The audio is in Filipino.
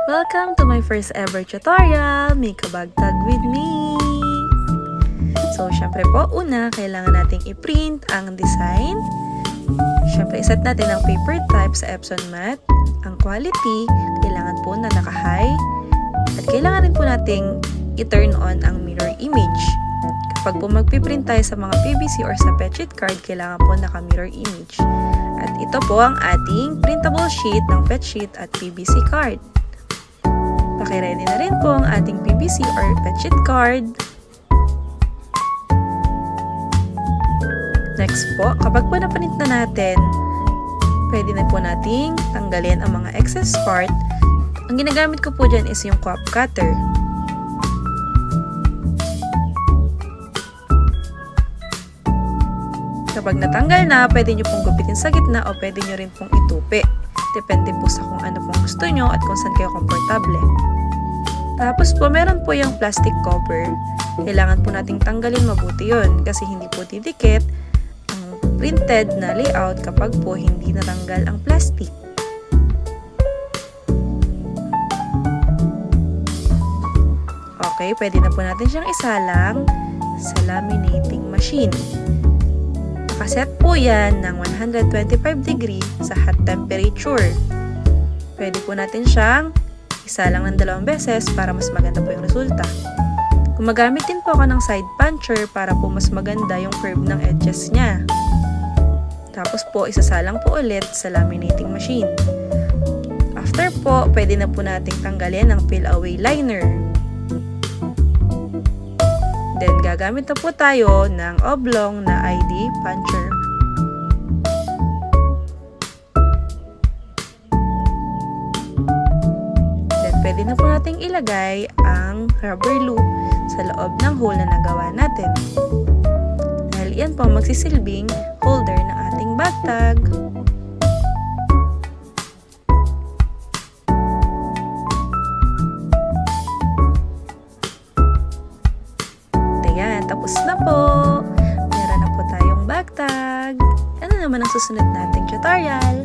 Welcome to my first ever tutorial, Make a Bag Tag with me! So, syempre po, una, kailangan nating i-print ang design. Syempre, iset natin ang paper type sa Epson Matte. Ang quality, kailangan po na naka-high. At kailangan rin po nating i-turn on ang mirror image. Kapag po magpiprint tayo sa mga PVC or sa petchit card, kailangan po naka-mirror image. At ito po ang ating printable sheet ng petchit at PVC card. Paki-ready na rin po ang ating PVC or petchit card. Next po, kapag po naprint na natin, pwede na po nating tanggalin ang mga excess part. Ang ginagamit ko po dyan is yung cup cutter. Kapag natanggal na, pwede nyo pong gupitin sa gitna o pwede nyo rin pong itupi. Depende po sa kung ano pong gusto nyo at kung saan kayo komportable. Tapos po, meron po yung plastic cover. Kailangan po nating tanggalin mabuti yun kasi hindi po didikit ang printed na layout kapag po hindi natanggal ang plastic. Okay, pwede na po natin siyang isalang sa laminating machine. Nakaset po yan ng 125 degree sa hot temperature. Pwede po natin siyang isalang ng 2 beses para mas maganda po yung resulta. Gumagamit din po ako ng side puncher para po mas maganda yung curve ng edges niya. Tapos po, isasalang po ulit sa laminating machine. After po, pwede na po nating tanggalin ang peel away liner. Then, gagamit na po tayo ng oblong na ID puncher. Then, pwede na po nating ilagay ang rubber loop sa loob ng hole na nagawa natin. Dahil yan po magsisilbing holder ng ating bag tag. Tapos na po. Meron na po tayong bag tag. Ano naman ang susunod nating tutorial?